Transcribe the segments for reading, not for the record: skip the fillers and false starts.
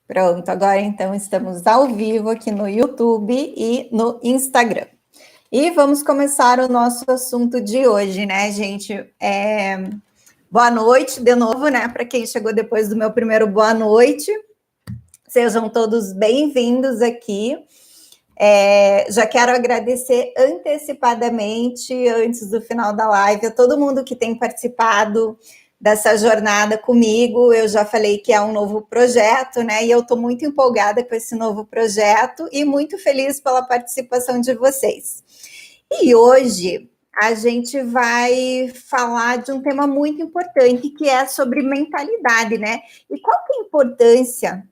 Pronto, agora então estamos ao vivo aqui no YouTube e no Instagram. E vamos começar o nosso assunto de hoje, né, gente? Boa noite de novo, né, para quem chegou depois do meu primeiro boa noite. Sejam todos bem-vindos aqui. Já quero agradecer antecipadamente, antes do final da live, a todo mundo que tem participado dessa jornada comigo. Eu já falei que é um novo projeto, né? E eu estou muito empolgada com esse novo projeto e muito feliz pela participação de vocês. E hoje a gente vai falar de um tema muito importante, que é sobre mentalidade, né? E qual que é a importância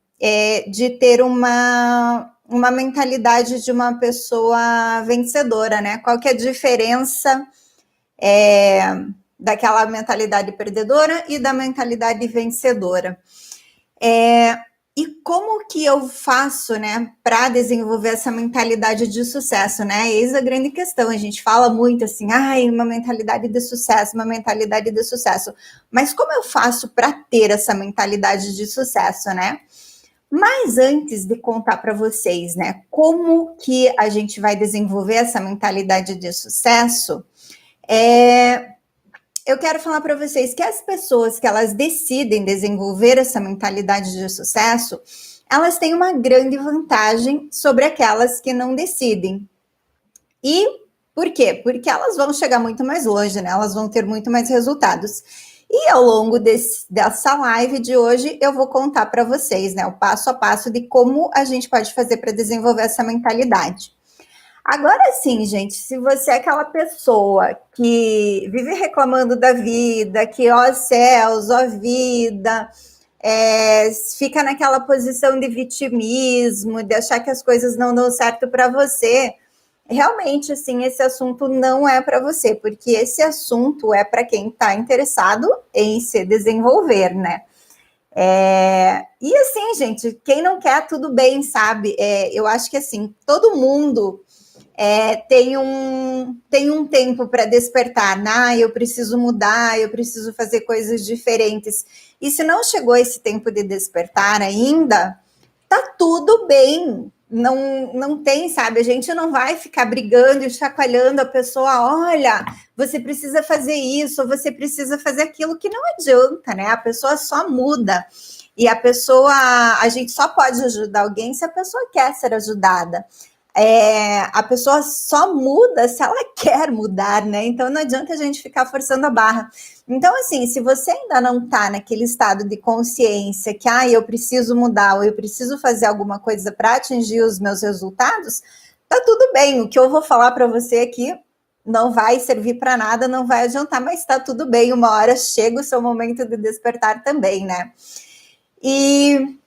de ter uma mentalidade de uma pessoa vencedora, né? Qual que é a diferença daquela mentalidade perdedora e da mentalidade vencedora? E como que eu faço, né, para desenvolver essa mentalidade de sucesso, né? Eis a grande questão. A gente fala muito assim, uma mentalidade de sucesso, uma mentalidade de sucesso. Mas como eu faço para ter essa mentalidade de sucesso, né? Mas antes de contar para vocês, né, como que a gente vai desenvolver essa mentalidade de sucesso, eu quero falar para vocês que as pessoas que elas decidem desenvolver essa mentalidade de sucesso, elas têm uma grande vantagem sobre aquelas que não decidem. E por quê? Porque elas vão chegar muito mais longe, né? Elas vão ter muito mais resultados. E ao longo dessa live de hoje, eu vou contar para vocês, né, o passo a passo de como a gente pode fazer para desenvolver essa mentalidade. Agora sim, gente, se você é aquela pessoa que vive reclamando da vida, que ó céus, ó vida, fica naquela posição de vitimismo, de achar que as coisas não dão certo para você, realmente, assim, esse assunto não é para você, porque esse assunto é para quem está interessado em se desenvolver, né? E assim, gente, quem não quer, tudo bem, sabe? Eu acho que, assim, todo mundo tem um tempo para despertar, né? Eu preciso mudar, eu preciso fazer coisas diferentes. E se não chegou esse tempo de despertar ainda, tá tudo bem. Não tem, sabe? A gente não vai ficar brigando e chacoalhando a pessoa. Olha, você precisa fazer isso, você precisa fazer aquilo, que não adianta, né? A pessoa só muda. E a gente só pode ajudar alguém se a pessoa quer ser ajudada. A pessoa só muda se ela quer mudar, né? Então não adianta a gente ficar forçando a barra. Então, assim, se você ainda não está naquele estado de consciência que eu preciso mudar ou eu preciso fazer alguma coisa para atingir os meus resultados, tá tudo bem. O que eu vou falar para você aqui não vai servir para nada, não vai adiantar, mas tá tudo bem. Uma hora chega o seu momento de despertar também, né? E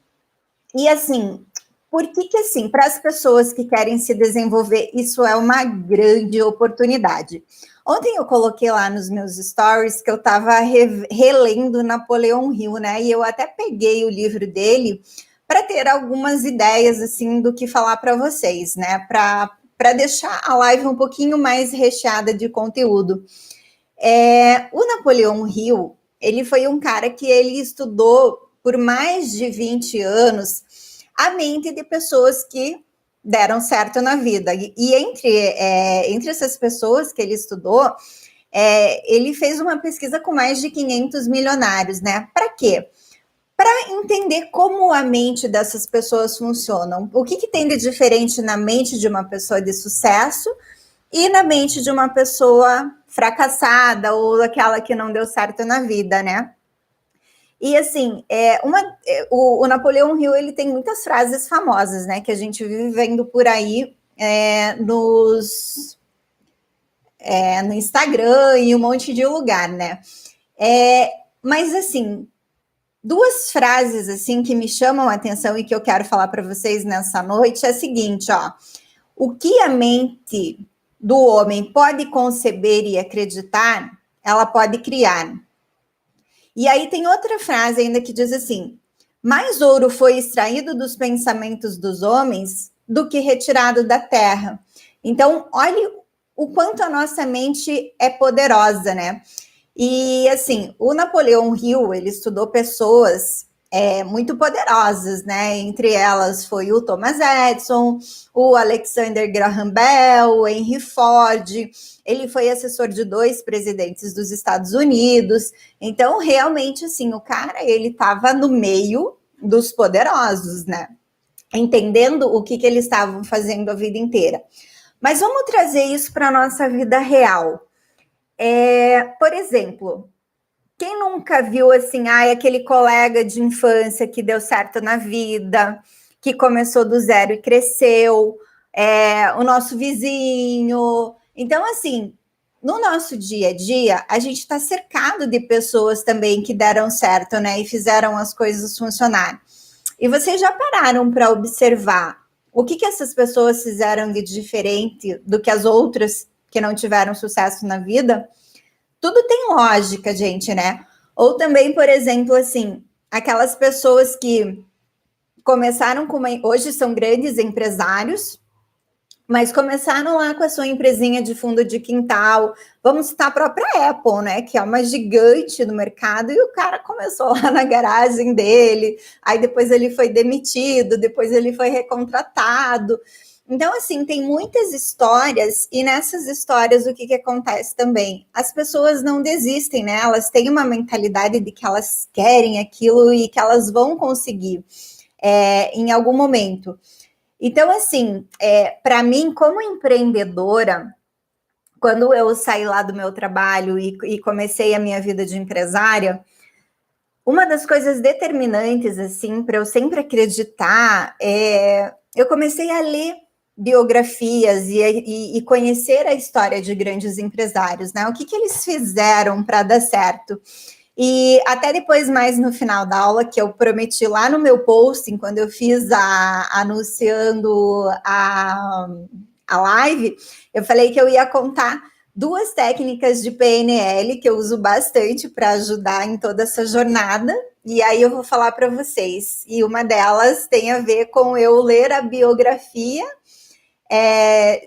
assim, por que assim, para as pessoas que querem se desenvolver, isso é uma grande oportunidade. Ontem eu coloquei lá nos meus stories que eu estava relendo Napoleão Hill, né? E eu até peguei o livro dele para ter algumas ideias, assim, do que falar para vocês, né? Para deixar a live um pouquinho mais recheada de conteúdo. O Napoleão Hill, ele foi um cara que ele estudou por mais de 20 anos a mente de pessoas que deram certo na vida. E entre essas pessoas que ele estudou, ele fez uma pesquisa com mais de 500 milionários, né? Para quê? Para entender como a mente dessas pessoas funcionam. O que tem de diferente na mente de uma pessoa de sucesso e na mente de uma pessoa fracassada ou aquela que não deu certo na vida, né? E assim, o Napoleão Hill, ele tem muitas frases famosas, né, que a gente vive vendo por aí no Instagram e um monte de lugar, né? Mas assim, duas frases assim que me chamam a atenção e que eu quero falar para vocês nessa noite é a seguinte, ó: o que a mente do homem pode conceber e acreditar, ela pode criar. E aí tem outra frase ainda que diz assim: mais ouro foi extraído dos pensamentos dos homens do que retirado da terra. Então, olhe o quanto a nossa mente é poderosa, né? E assim, o Napoleão Hill, ele estudou pessoas muito poderosas, né? Entre elas foi o Thomas Edison, o Alexander Graham Bell, o Henry Ford. Ele foi assessor de 2 presidentes dos Estados Unidos. Então, realmente, assim, o cara, ele estava no meio dos poderosos, né? Entendendo o que eles estavam fazendo a vida inteira. Mas vamos trazer isso para a nossa vida real. Por exemplo, quem nunca viu assim, aquele colega de infância que deu certo na vida, que começou do zero e cresceu, o nosso vizinho. Então, assim, no nosso dia a dia, a gente está cercado de pessoas também que deram certo, né? E fizeram as coisas funcionar. E vocês já pararam para observar o que essas pessoas fizeram de diferente do que as outras que não tiveram sucesso na vida? Tudo tem lógica, gente, né? Ou também, por exemplo, assim, aquelas pessoas que começaram hoje são grandes empresários, mas começaram lá com a sua empresinha de fundo de quintal. Vamos citar a própria Apple, né? Que é uma gigante no mercado, e o cara começou lá na garagem dele, aí depois ele foi demitido, depois ele foi recontratado. Então, assim, tem muitas histórias, e nessas histórias o que acontece também? As pessoas não desistem, né? Elas têm uma mentalidade de que elas querem aquilo e que elas vão conseguir em algum momento. Então, assim, para mim, como empreendedora, quando eu saí lá do meu trabalho e comecei a minha vida de empresária, uma das coisas determinantes, assim, para eu sempre acreditar, eu comecei a ler biografias e conhecer a história de grandes empresários, né? O que eles fizeram para dar certo. E até depois, mais no final da aula, que eu prometi lá no meu posting, quando eu fiz anunciando a live, eu falei que eu ia contar 2 técnicas de PNL que eu uso bastante para ajudar em toda essa jornada. E aí eu vou falar para vocês. E uma delas tem a ver com eu ler a biografia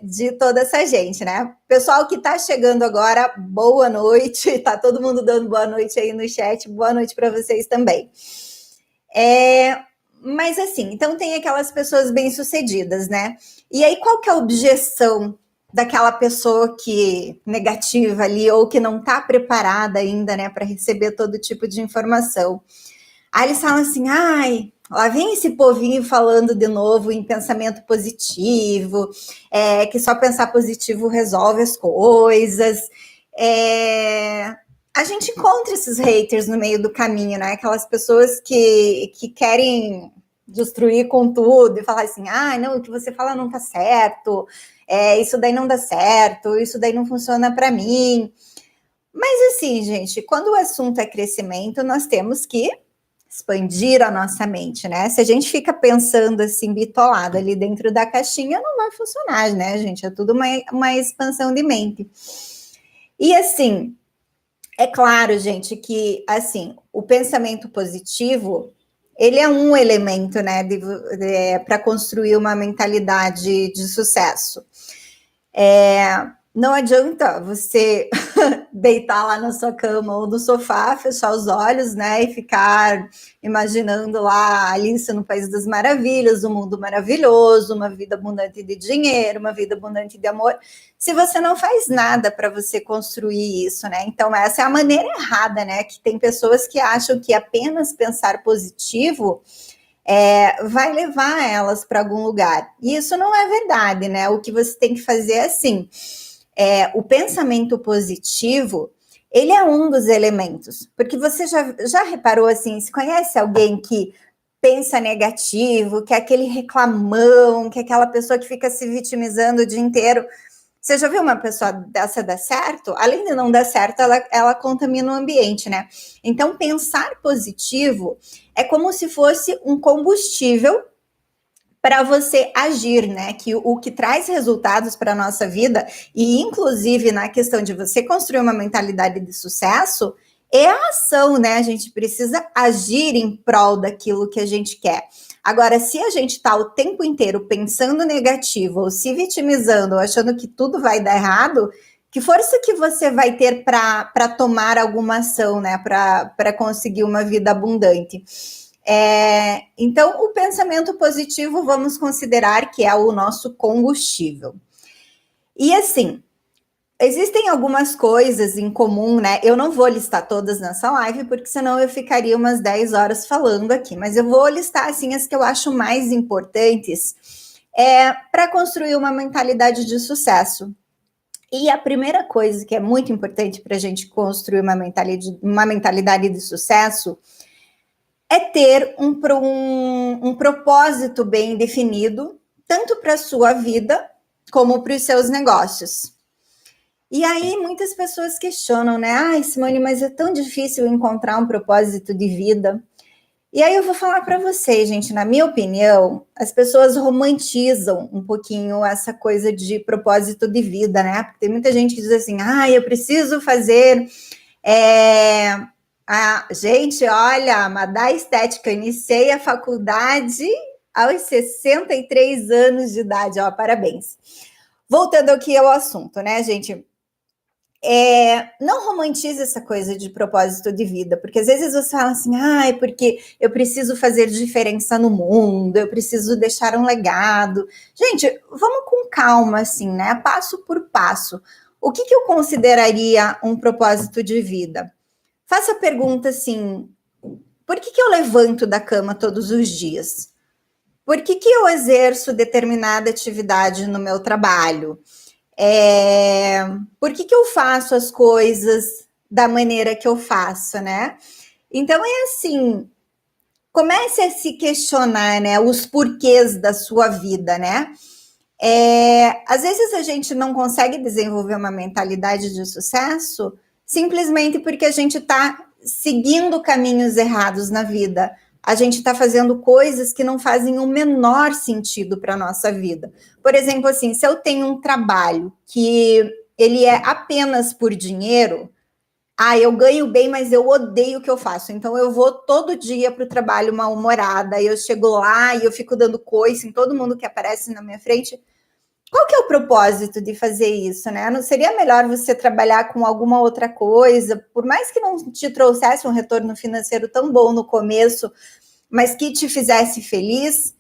de toda essa gente, né? Pessoal que está chegando agora, boa noite. Tá todo mundo dando boa noite aí no chat. Boa noite para vocês também. Mas assim, então tem aquelas pessoas bem-sucedidas, né? E aí qual que é a objeção daquela pessoa que negativa ali ou que não está preparada ainda, né, para receber todo tipo de informação? Aí eles falam assim, lá vem esse povinho falando de novo em pensamento positivo, que só pensar positivo resolve as coisas. A gente encontra esses haters no meio do caminho, né? Aquelas pessoas que querem destruir com tudo e falar assim, não, o que você fala não tá certo, isso daí não dá certo, isso daí não funciona para mim. Mas assim, gente, quando o assunto é crescimento, nós temos que expandir a nossa mente, né? Se a gente fica pensando assim, bitolado ali dentro da caixinha, não vai funcionar, né, gente? É tudo uma expansão de mente. E assim, é claro, gente, que assim, o pensamento positivo, ele é um elemento, né, para construir uma mentalidade de sucesso. Não adianta você deitar lá na sua cama ou no sofá, fechar os olhos, né, e ficar imaginando lá Alice no País das Maravilhas, um mundo maravilhoso, uma vida abundante de dinheiro, uma vida abundante de amor, se você não faz nada para você construir isso, né? Então essa é a maneira errada, né? Que tem pessoas que acham que apenas pensar positivo vai levar elas para algum lugar. E isso não é verdade, né? O que você tem que fazer é assim, o pensamento positivo, ele é um dos elementos, porque você já reparou assim, se conhece alguém que pensa negativo, que é aquele reclamão, que é aquela pessoa que fica se vitimizando o dia inteiro? Você já viu uma pessoa dessa dar certo? Além de não dar certo, ela contamina o ambiente, né? Então, pensar positivo é como se fosse um combustível para você agir, né? Que o que traz resultados para a nossa vida, e inclusive na questão de você construir uma mentalidade de sucesso, é a ação, né? A gente precisa agir em prol daquilo que a gente quer. Agora, se a gente está o tempo inteiro pensando negativo, ou se vitimizando, ou achando que tudo vai dar errado, que força que você vai ter para tomar alguma ação, né? Para conseguir uma vida abundante? Então, o pensamento positivo, vamos considerar que é o nosso combustível. E assim, existem algumas coisas em comum, né? Eu não vou listar todas nessa live, porque senão eu ficaria umas 10 horas falando aqui, mas eu vou listar, assim, as que eu acho mais importantes para construir uma mentalidade de sucesso. E a primeira coisa que é muito importante para a gente construir uma mentalidade de sucesso é ter um propósito bem definido, tanto para a sua vida como para os seus negócios. E aí muitas pessoas questionam, né? Ai, Simone, mas é tão difícil encontrar um propósito de vida. E aí eu vou falar para vocês, gente, na minha opinião, as pessoas romantizam um pouquinho essa coisa de propósito de vida, né? Porque tem muita gente que diz assim, eu preciso fazer... Gente, olha, Madá Estética, eu iniciei a faculdade aos 63 anos de idade, ó, parabéns. Voltando aqui ao assunto, né, gente? Não romantize essa coisa de propósito de vida, porque às vezes você fala assim, porque eu preciso fazer diferença no mundo, eu preciso deixar um legado. Gente, vamos com calma, assim, né? Passo por passo. O que eu consideraria um propósito de vida? Faça a pergunta assim, por que eu levanto da cama todos os dias? Por que eu exerço determinada atividade no meu trabalho? Por que eu faço as coisas da maneira que eu faço, né? Então, assim, comece a se questionar, né, os porquês da sua vida, né? Às vezes a gente não consegue desenvolver uma mentalidade de sucesso simplesmente porque a gente está seguindo caminhos errados na vida. A gente está fazendo coisas que não fazem o menor sentido para a nossa vida. Por exemplo, assim, se eu tenho um trabalho que ele é apenas por dinheiro, eu ganho bem, mas eu odeio o que eu faço. Então, eu vou todo dia para o trabalho mal-humorada, eu chego lá e eu fico dando coice em todo mundo que aparece na minha frente. Qual que é o propósito de fazer isso, né? Não seria melhor você trabalhar com alguma outra coisa, por mais que não te trouxesse um retorno financeiro tão bom no começo, mas que te fizesse feliz?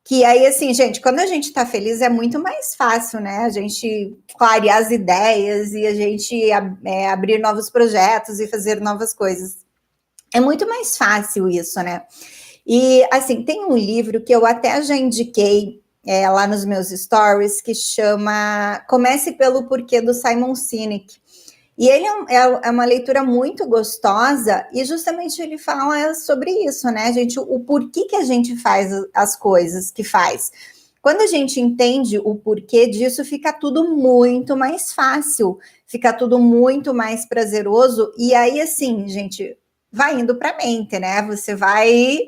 Que aí, assim, gente, quando a gente tá feliz é muito mais fácil, né? A gente clarear as ideias e a gente abrir novos projetos e fazer novas coisas. É muito mais fácil isso, né? E, assim, tem um livro que eu até já indiquei lá nos meus stories, que chama Comece pelo Porquê, do Simon Sinek. E ele é uma leitura muito gostosa e justamente ele fala sobre isso, né, gente? O porquê que a gente faz as coisas que faz. Quando a gente entende o porquê disso, fica tudo muito mais fácil, fica tudo muito mais prazeroso. E aí, assim, gente, vai indo para a mente, né? Você vai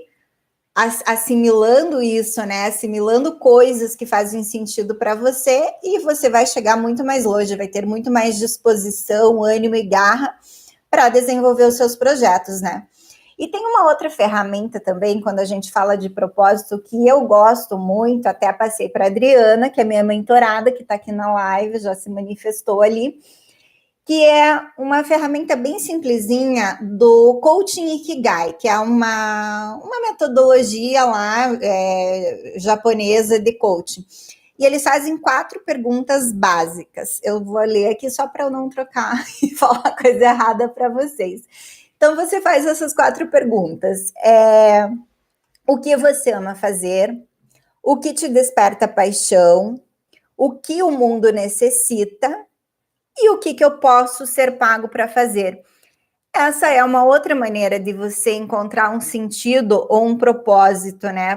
assimilando isso, né? Assimilando coisas que fazem sentido para você e você vai chegar muito mais longe, vai ter muito mais disposição, ânimo e garra para desenvolver os seus projetos, né? E tem uma outra ferramenta também, quando a gente fala de propósito, que eu gosto muito, até passei para a Adriana, que é minha mentorada, que está aqui na live, já se manifestou ali, que é uma ferramenta bem simplesinha do Coaching Ikigai, que é uma metodologia lá japonesa de coaching. E eles fazem 4 perguntas básicas. Eu vou ler aqui só para eu não trocar e falar coisa errada para vocês. Então, você faz essas 4 perguntas. O que você ama fazer? O que te desperta paixão? O que o mundo necessita? E o que eu posso ser pago para fazer? Essa é uma outra maneira de você encontrar um sentido ou um propósito, né,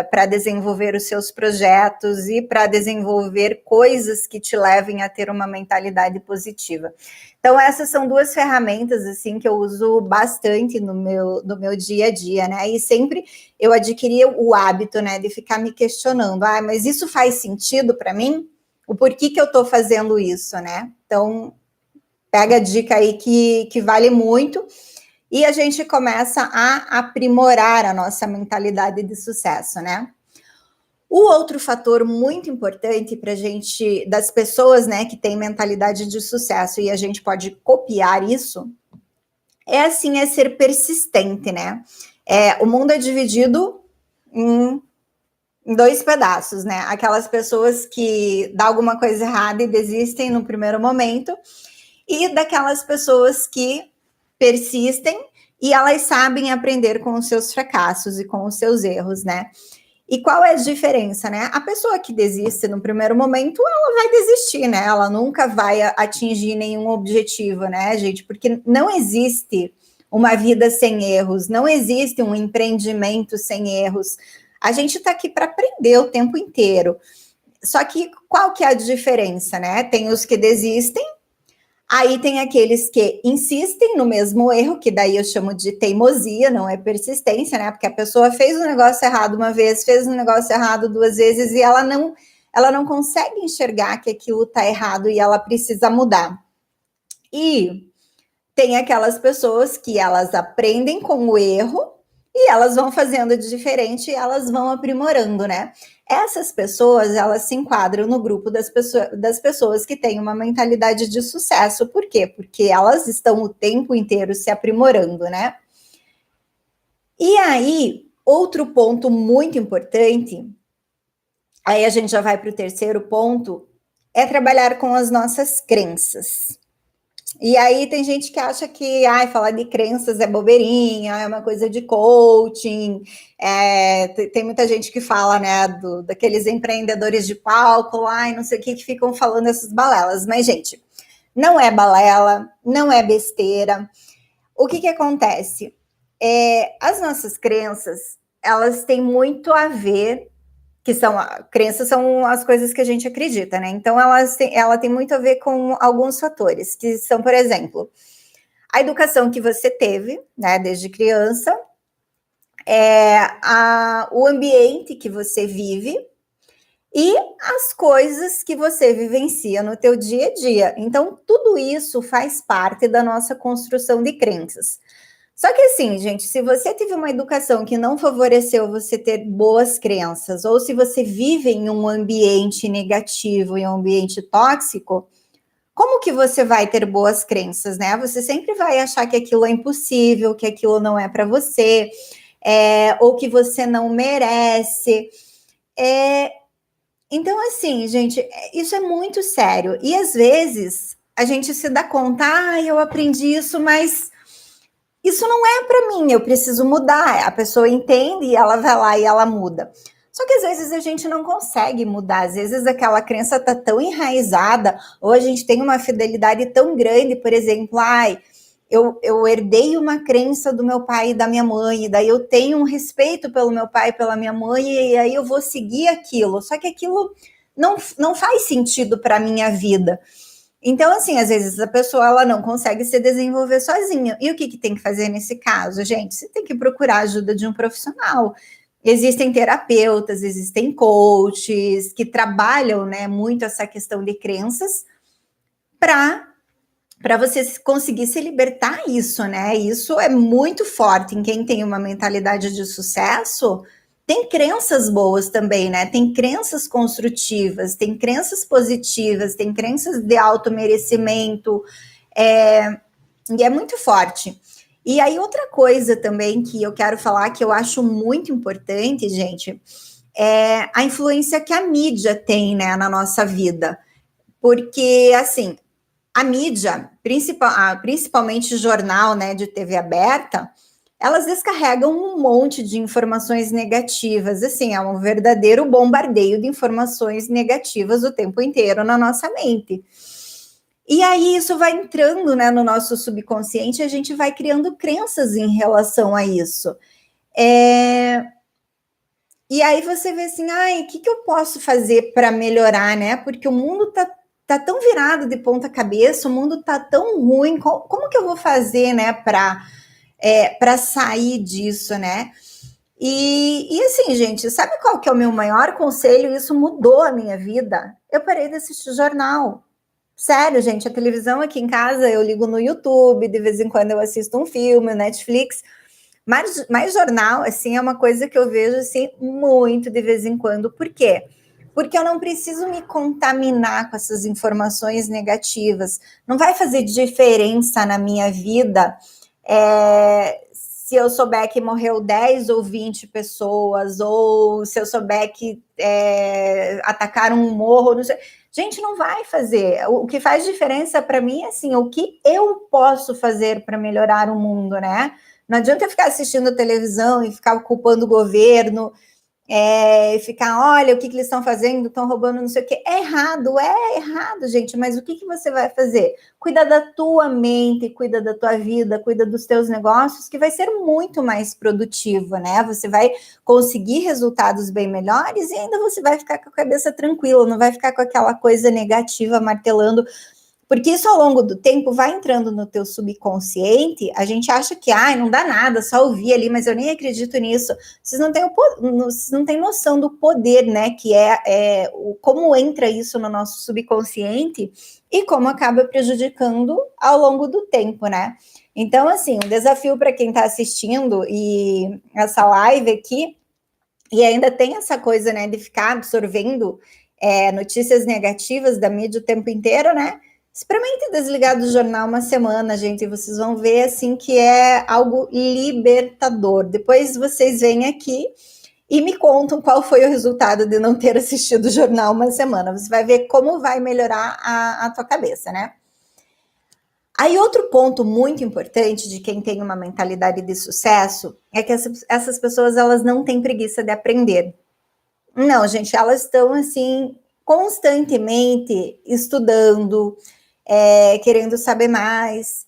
para desenvolver os seus projetos e para desenvolver coisas que te levem a ter uma mentalidade positiva. Então, essas são 2 ferramentas, assim, que eu uso bastante no meu dia a dia, né, e sempre eu adquiri o hábito, né, de ficar me questionando, mas isso faz sentido para mim? O porquê que eu estou fazendo isso, né? Então, pega a dica aí que vale muito e a gente começa a aprimorar a nossa mentalidade de sucesso, né? O outro fator muito importante para a gente, das pessoas, né, que têm mentalidade de sucesso e a gente pode copiar isso, é ser persistente, né? O mundo é dividido em 2 pedaços, né? Aquelas pessoas que dá alguma coisa errada e desistem no primeiro momento, e daquelas pessoas que persistem e elas sabem aprender com os seus fracassos e com os seus erros, né? E qual é a diferença, né? A pessoa que desiste no primeiro momento, ela vai desistir, né? Ela nunca vai atingir nenhum objetivo, né, gente? Porque não existe uma vida sem erros, não existe um empreendimento sem erros. A gente está aqui para aprender o tempo inteiro. Só que qual que é a diferença, né? Tem os que desistem, aí tem aqueles que insistem no mesmo erro, que daí eu chamo de teimosia, não é persistência, né? Porque a pessoa fez um negócio errado uma vez, fez um negócio errado 2 vezes e ela não consegue enxergar que aquilo está errado e ela precisa mudar. E tem aquelas pessoas que elas aprendem com o erro e elas vão fazendo de diferente e elas vão aprimorando, né? Essas pessoas, elas se enquadram no grupo das pessoas que têm uma mentalidade de sucesso. Por quê? Porque elas estão o tempo inteiro se aprimorando, né? E aí, outro ponto muito importante, aí a gente já vai para o terceiro ponto, é trabalhar com as nossas crenças. E aí tem gente que acha que falar de crenças é bobeirinha, é uma coisa de coaching. Tem muita gente que fala, né, daqueles empreendedores de palco lá e não sei o que ficam falando essas balelas. Mas, gente, não é balela, não é besteira. O que acontece? As nossas crenças, elas têm muito a ver, crenças são as coisas que a gente acredita, né? Então, ela tem muito a ver com alguns fatores, que são, por exemplo, a educação que você teve, né, desde criança, o ambiente que você vive e as coisas que você vivencia no teu dia a dia. Então, tudo isso faz parte da nossa construção de crenças. Só que assim, gente, se você teve uma educação que não favoreceu você ter boas crenças, ou se você vive em um ambiente negativo, em um ambiente tóxico, como que você vai ter boas crenças, né? Você sempre vai achar que aquilo é impossível, que aquilo não é para você, ou que você não merece. Então, assim, gente, isso é muito sério. E às vezes a gente se dá conta, eu aprendi isso, mas isso não é para mim, eu preciso mudar. A pessoa entende e ela vai lá e ela muda. Só que às vezes a gente não consegue mudar, às vezes aquela crença está tão enraizada, ou a gente tem uma fidelidade tão grande, por exemplo, eu herdei uma crença do meu pai e da minha mãe, e daí eu tenho um respeito pelo meu pai e pela minha mãe, e aí eu vou seguir aquilo, só que aquilo não faz sentido para a minha vida. Então, assim, às vezes a pessoa ela não consegue se desenvolver sozinha. E o que tem que fazer nesse caso, gente? Você tem que procurar a ajuda de um profissional. Existem terapeutas, existem coaches que trabalham, né, muito essa questão de crenças para você conseguir se libertar isso, né? Isso é muito forte em quem tem uma mentalidade de sucesso. Tem crenças boas também, né? Tem crenças construtivas, tem crenças positivas, tem crenças de automerecimento, e é muito forte. E aí, outra coisa também que eu quero falar, que eu acho muito importante, gente, é a influência que a mídia tem, né, na nossa vida. Porque, assim, a mídia, principalmente jornal, né, de TV aberta, elas descarregam um monte de informações negativas, assim, é um verdadeiro bombardeio de informações negativas o tempo inteiro na nossa mente. E aí isso vai entrando, né, no nosso subconsciente, a gente vai criando crenças em relação a isso. E aí você vê assim, o que eu posso fazer para melhorar, né? Porque o mundo tá tão virado de ponta cabeça, o mundo tá tão ruim, como que eu vou fazer, né, para sair disso, né? E assim, gente, sabe qual que é o meu maior conselho? Isso mudou a minha vida. Eu parei de assistir jornal. Sério, gente, a televisão aqui em casa, eu ligo no YouTube, de vez em quando eu assisto um filme, Netflix, mas jornal, assim, é uma coisa que eu vejo, assim, muito de vez em quando. Por quê? Porque eu não preciso me contaminar com essas informações negativas. Não vai fazer diferença na minha vida se eu souber que morreu 10 ou 20 pessoas, ou se eu souber que atacaram um morro, não sei. Gente, não vai fazer. O que faz diferença para mim é assim, o que eu posso fazer para melhorar o mundo, né? Não adianta eu ficar assistindo a televisão e ficar culpando o governo, ficar, olha o que eles estão fazendo, estão roubando não sei o que. É errado, gente, mas o que você vai fazer? Cuida da tua mente, cuida da tua vida, cuida dos teus negócios, que vai ser muito mais produtivo, né? Você vai conseguir resultados bem melhores e ainda você vai ficar com a cabeça tranquila, não vai ficar com aquela coisa negativa martelando. Porque isso ao longo do tempo vai entrando no teu subconsciente, a gente acha que não dá nada, só ouvir ali, mas eu nem acredito nisso. Vocês não têm noção do poder, né? Que como entra isso no nosso subconsciente e como acaba prejudicando ao longo do tempo, né? Então, assim, um desafio para quem está assistindo e essa live aqui, e ainda tem essa coisa, né, de ficar absorvendo notícias negativas da mídia o tempo inteiro, né? Experimente desligar do jornal uma semana, gente, e vocês vão ver, assim, que é algo libertador. Depois vocês vêm aqui e me contam qual foi o resultado de não ter assistido o jornal uma semana. Você vai ver como vai melhorar a tua cabeça, né? Aí outro ponto muito importante de quem tem uma mentalidade de sucesso é que essas pessoas, elas não têm preguiça de aprender. Não, gente, elas estão, assim, constantemente estudando, querendo saber mais.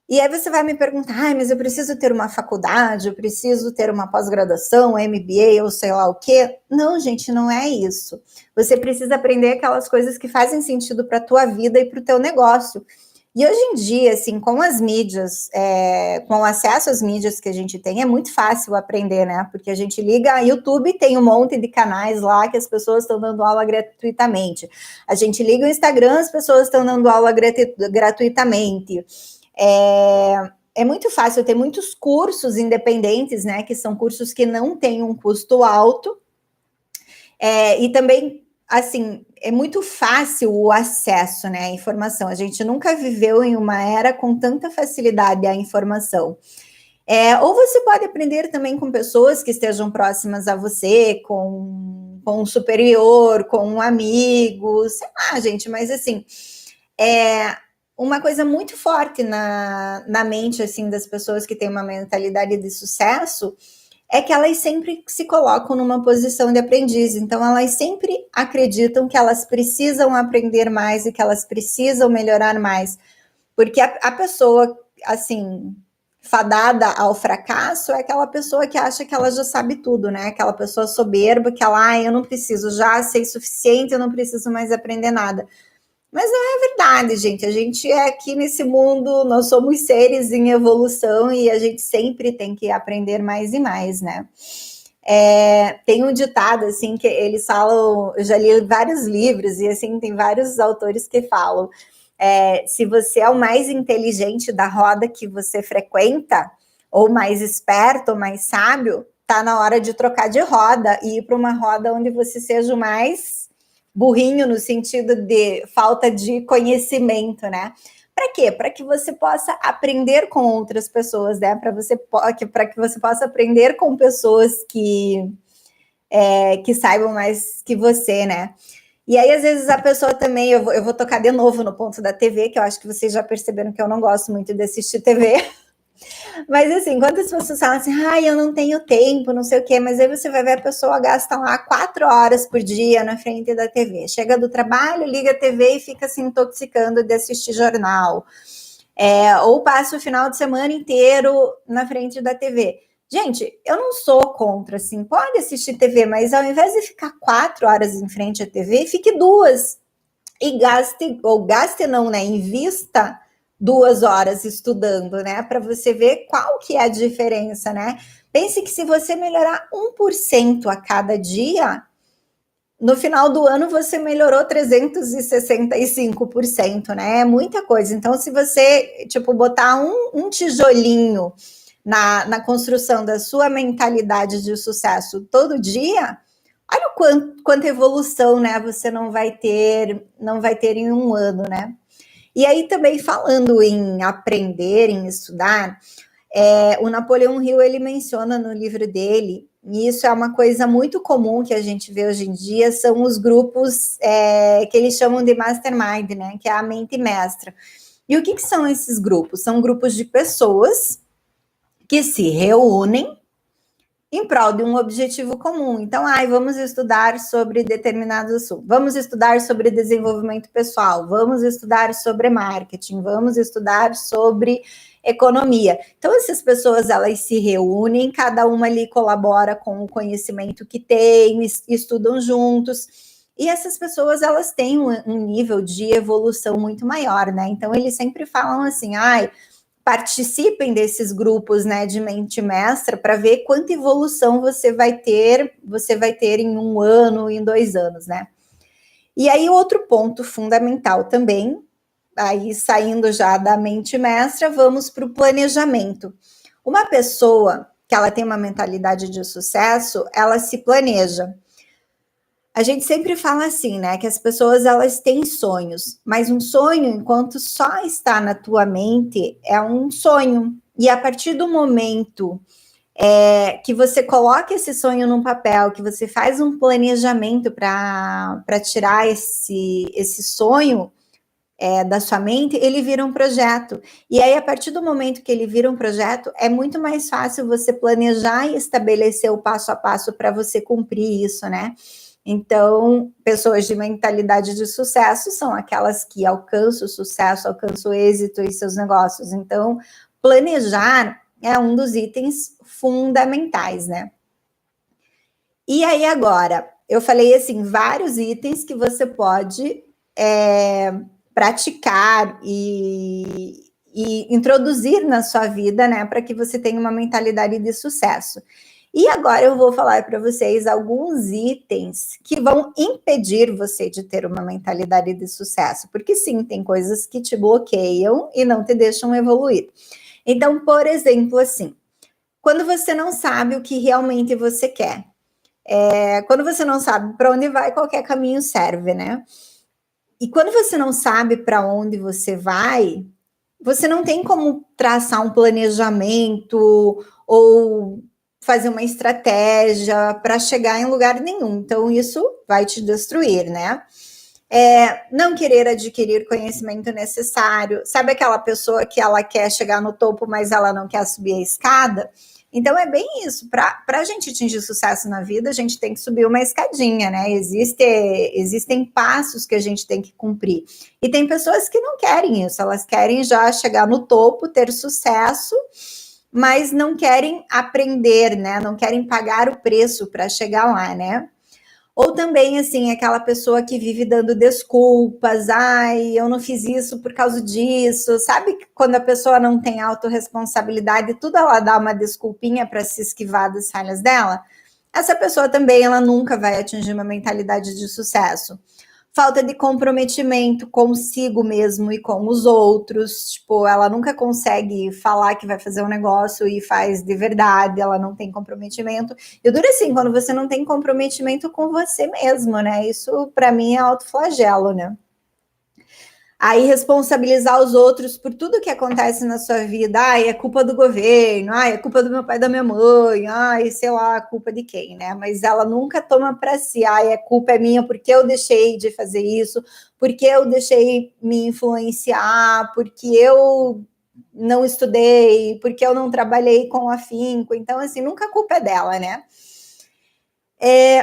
E aí você vai me perguntar, mas eu preciso ter uma faculdade, eu preciso ter uma pós-graduação, MBA ou sei lá o quê. Não, gente, não é isso. Você precisa aprender aquelas coisas que fazem sentido para a tua vida e para o teu negócio. E hoje em dia, assim, com as mídias, com o acesso às mídias que a gente tem, é muito fácil aprender, né? Porque a gente liga, YouTube tem um monte de canais lá que as pessoas estão dando aula gratuitamente. A gente liga o Instagram, as pessoas estão dando aula gratuitamente. É muito fácil, tem muitos cursos independentes, né? Que são cursos que não têm um custo alto. E também, assim, é muito fácil o acesso, né, à informação. A gente nunca viveu em uma era com tanta facilidade à informação. Ou você pode aprender também com pessoas que estejam próximas a você, com um superior, com um amigo, sei lá, gente, mas assim, uma coisa muito forte na mente, assim, das pessoas que têm uma mentalidade de sucesso é que elas sempre se colocam numa posição de aprendiz, então elas sempre acreditam que elas precisam aprender mais e que elas precisam melhorar mais, porque a pessoa, assim, fadada ao fracasso é aquela pessoa que acha que ela já sabe tudo, né? Aquela pessoa soberba que ela, eu não preciso, já sei suficiente, eu não preciso mais aprender nada. Mas não é verdade, gente. A gente é aqui nesse mundo, nós somos seres em evolução e a gente sempre tem que aprender mais e mais, né? Tem um ditado, assim, que eles falam, eu já li vários livros e, assim, tem vários autores que falam, se você é o mais inteligente da roda que você frequenta, ou mais esperto, ou mais sábio, tá na hora de trocar de roda e ir para uma roda onde você seja o mais burrinho no sentido de falta de conhecimento, né? Para quê? Para que você possa aprender com outras pessoas, né? Para que você possa aprender com pessoas que saibam mais que você, né? E aí, às vezes, a pessoa também, eu vou tocar de novo no ponto da TV, que eu acho que vocês já perceberam que eu não gosto muito de assistir TV. Mas assim, quantas pessoas falam assim, eu não tenho tempo, não sei o quê, mas aí você vai ver a pessoa gasta lá 4 horas por dia na frente da TV. Chega do trabalho, liga a TV e fica se intoxicando de assistir jornal. Ou passa o final de semana inteiro na frente da TV. Gente, eu não sou contra, assim, pode assistir TV, mas ao invés de ficar 4 horas em frente à TV, fique 2. E gaste não, né? Invista 2 horas estudando, né? Para você ver qual que é a diferença, né? Pense que se você melhorar 1% a cada dia, no final do ano você melhorou 365%, né? É muita coisa. Então, se você, tipo, botar um tijolinho na construção da sua mentalidade de sucesso todo dia, olha o quanta evolução, né? Você não vai ter em um ano, né? E aí também falando em aprender, em estudar, O Napoleão Hill, ele menciona no livro dele, e isso é uma coisa muito comum que a gente vê hoje em dia, são os grupos que eles chamam de mastermind, né, que é a mente mestra. E o que são esses grupos? São grupos de pessoas que se reúnem em prol de um objetivo comum. Então, vamos estudar sobre determinado assunto, vamos estudar sobre desenvolvimento pessoal, vamos estudar sobre marketing, vamos estudar sobre economia. Então, essas pessoas, elas se reúnem, cada uma ali colabora com o conhecimento que tem, estudam juntos, e essas pessoas, elas têm um nível de evolução muito maior, né? Então, eles sempre falam assim, participem desses grupos, né, de mente mestra, para ver quanta evolução você vai ter em 1 ano, em 2 anos, né? E aí, outro ponto fundamental também, aí saindo já da mente mestra, vamos para o planejamento. Uma pessoa que ela tem uma mentalidade de sucesso, ela se planeja. A gente sempre fala assim, né, que as pessoas, elas têm sonhos, mas um sonho, enquanto só está na tua mente, é um sonho. E a partir do momento que você coloca esse sonho num papel, que você faz um planejamento para tirar esse sonho da sua mente, ele vira um projeto. E aí, a partir do momento que ele vira um projeto, é muito mais fácil você planejar e estabelecer o passo a passo para você cumprir isso, né? Então, pessoas de mentalidade de sucesso são aquelas que alcançam o sucesso, alcançam o êxito em seus negócios. Então, planejar é um dos itens fundamentais, né? E aí, agora, eu falei, assim, vários itens que você pode praticar e introduzir na sua vida, né, para que você tenha uma mentalidade de sucesso. E agora eu vou falar para vocês alguns itens que vão impedir você de ter uma mentalidade de sucesso, porque sim, tem coisas que te bloqueiam e não te deixam evoluir. Então, por exemplo, assim, quando você não sabe o que realmente você quer, quando você não sabe para onde vai, qualquer caminho serve, né? E quando você não sabe para onde você vai, você não tem como traçar um planejamento ou fazer uma estratégia para chegar em lugar nenhum. Então, isso vai te destruir, né? Não querer adquirir conhecimento necessário. Sabe aquela pessoa que ela quer chegar no topo, mas ela não quer subir a escada? Então, é bem isso. Para a gente atingir sucesso na vida, a gente tem que subir uma escadinha, né? Existem passos que a gente tem que cumprir. E tem pessoas que não querem isso, elas querem já chegar no topo, ter sucesso, mas não querem aprender, né? Não querem pagar o preço para chegar lá, né? Ou também, assim, aquela pessoa que vive dando desculpas, eu não fiz isso por causa disso, sabe? Quando a pessoa não tem autorresponsabilidade, tudo ela dá uma desculpinha para se esquivar das falhas dela. Essa pessoa também, ela nunca vai atingir uma mentalidade de sucesso. Falta de comprometimento consigo mesmo e com os outros, tipo, ela nunca consegue falar que vai fazer um negócio e faz de verdade, ela não tem comprometimento. Eu duro assim, quando você não tem comprometimento com você mesmo, né? Isso para mim é autoflagelo, né? Aí responsabilizar os outros por tudo que acontece na sua vida, é culpa do governo, é culpa do meu pai e da minha mãe, sei lá, culpa de quem, né? Mas ela nunca toma para si, culpa é minha porque eu deixei de fazer isso, porque eu deixei me influenciar, porque eu não estudei, porque eu não trabalhei com afinco, então assim, nunca a culpa é dela, né?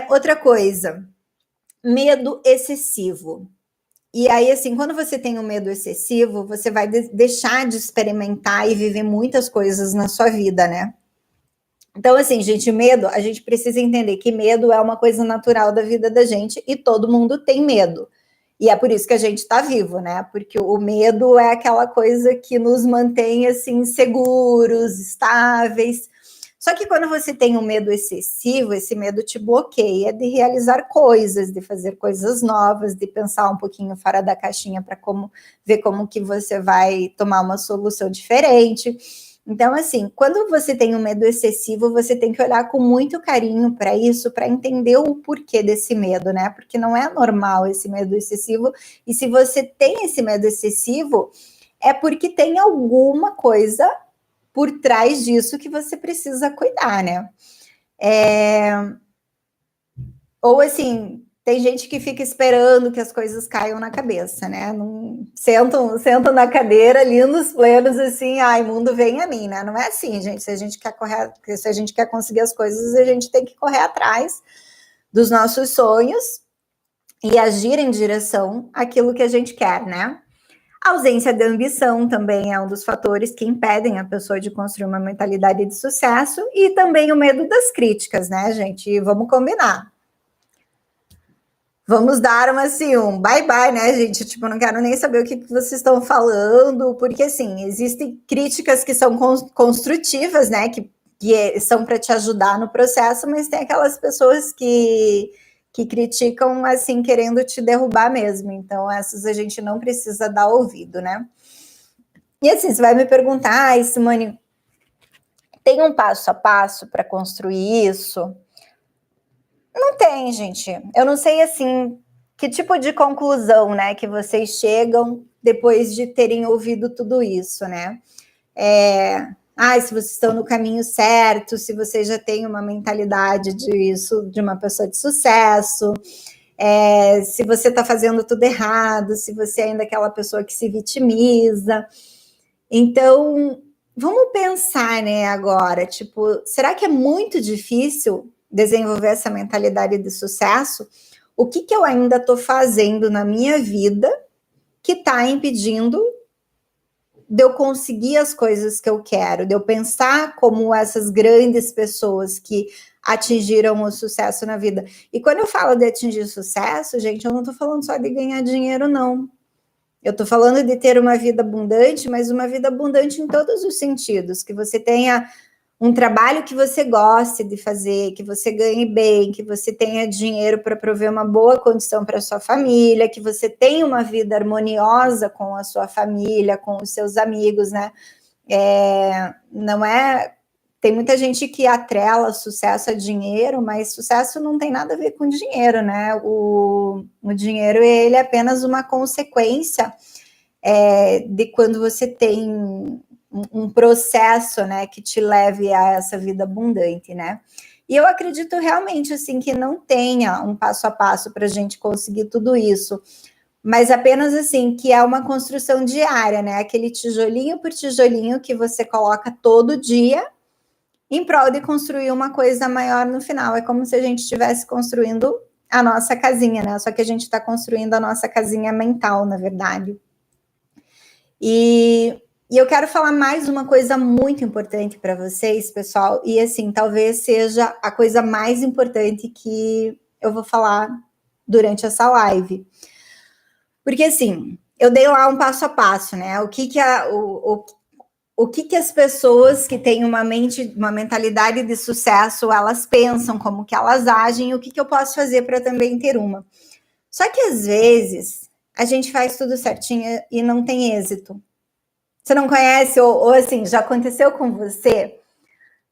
Outra coisa, medo excessivo. E aí, assim, quando você tem um medo excessivo, você vai deixar de experimentar e viver muitas coisas na sua vida, né? Então, assim, gente, medo, a gente precisa entender que medo é uma coisa natural da vida da gente e todo mundo tem medo. E é por isso que a gente está vivo, né? Porque o medo é aquela coisa que nos mantém, assim, seguros, estáveis. Só que quando você tem um medo excessivo, esse medo te bloqueia de realizar coisas, de fazer coisas novas, de pensar um pouquinho fora da caixinha para ver como que você vai tomar uma solução diferente. Então, assim, quando você tem um medo excessivo, você tem que olhar com muito carinho para isso, para entender o porquê desse medo, né? Porque não é normal esse medo excessivo. E se você tem esse medo excessivo, é porque tem alguma coisa por trás disso que você precisa cuidar, né? Ou assim, tem gente que fica esperando que as coisas caiam na cabeça, né? Não, sentam na cadeira, lindos, plenos, assim, ai, mundo vem a mim, né? Não é assim, gente. Se a gente quer conseguir as coisas, a gente tem que correr atrás dos nossos sonhos e agir em direção àquilo que a gente quer, né? A ausência de ambição também é um dos fatores que impedem a pessoa de construir uma mentalidade de sucesso, e também o medo das críticas, né, gente? E vamos combinar. Vamos dar um bye-bye, né, gente? Tipo, não quero nem saber o que vocês estão falando, porque, assim, existem críticas que são construtivas, né, que são para te ajudar no processo, mas tem aquelas pessoas que criticam, assim, querendo te derrubar mesmo. Então, essas a gente não precisa dar ouvido, né? E, assim, você vai me perguntar, ai, Simone, tem um passo a passo para construir isso? Não tem, gente. Eu não sei, assim, que tipo de conclusão, né, que vocês chegam depois de terem ouvido tudo isso, né? Se vocês estão no caminho certo, se você já tem uma mentalidade de uma pessoa de sucesso, se você está fazendo tudo errado, se você ainda é aquela pessoa que se vitimiza. Então, vamos pensar, né, agora, tipo, será que é muito difícil desenvolver essa mentalidade de sucesso? O que eu ainda estou fazendo na minha vida que está impedindo de eu conseguir as coisas que eu quero, de eu pensar como essas grandes pessoas que atingiram o sucesso na vida? E quando eu falo de atingir sucesso, gente, eu não estou falando só de ganhar dinheiro, não. Eu estou falando de ter uma vida abundante, mas uma vida abundante em todos os sentidos, que você tenha um trabalho que você goste de fazer, que você ganhe bem, que você tenha dinheiro para prover uma boa condição para a sua família, que você tenha uma vida harmoniosa com a sua família, com os seus amigos, né? Não é... Tem muita gente que atrela sucesso a dinheiro, mas sucesso não tem nada a ver com dinheiro, né? O dinheiro, ele é apenas uma consequência de quando você tem um processo, né, que te leve a essa vida abundante, né? E eu acredito realmente, assim, que não tenha um passo a passo para a gente conseguir tudo isso, mas apenas, assim, que é uma construção diária, né? Aquele tijolinho por tijolinho que você coloca todo dia em prol de construir uma coisa maior no final. É como se a gente estivesse construindo a nossa casinha, né? Só que a gente está construindo a nossa casinha mental, na verdade. E eu quero falar mais uma coisa muito importante para vocês, pessoal, e assim, talvez seja a coisa mais importante que eu vou falar durante essa live. Porque assim, eu dei lá um passo a passo, né? O que as pessoas que têm uma mentalidade de sucesso, elas pensam, como que elas agem, o que eu posso fazer para também ter uma. Só que às vezes a gente faz tudo certinho e não tem êxito. Você não conhece, ou assim, já aconteceu com você?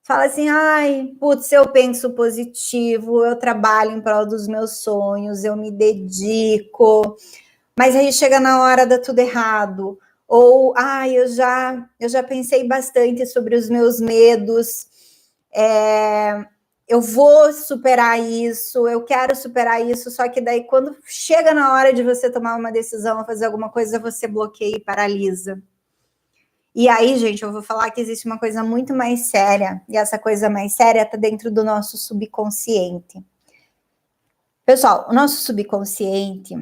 Fala assim, ai, putz, eu penso positivo, eu trabalho em prol dos meus sonhos, eu me dedico, mas aí chega na hora, dá tudo errado. Ou, ai, eu já pensei bastante sobre os meus medos, eu vou superar isso, eu quero superar isso, só que daí quando chega na hora de você tomar uma decisão, fazer alguma coisa, você bloqueia e paralisa. E aí, gente, eu vou falar que existe uma coisa muito mais séria, e essa coisa mais séria está dentro do nosso subconsciente. Pessoal, o nosso subconsciente,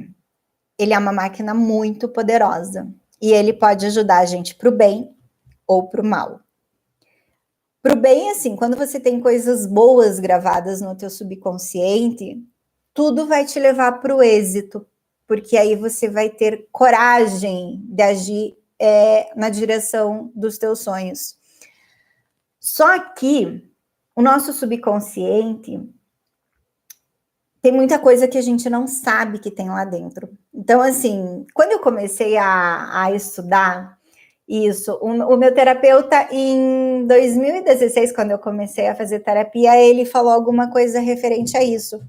ele é uma máquina muito poderosa, e ele pode ajudar a gente para o bem ou para o mal. Para o bem, assim, quando você tem coisas boas gravadas no teu subconsciente, tudo vai te levar para o êxito, porque aí você vai ter coragem de agir na direção dos teus sonhos. Só que o nosso subconsciente tem muita coisa que a gente não sabe que tem lá dentro. Então, assim, quando eu comecei a estudar isso, o meu terapeuta, em 2016, quando eu comecei a fazer terapia, ele falou alguma coisa referente a isso.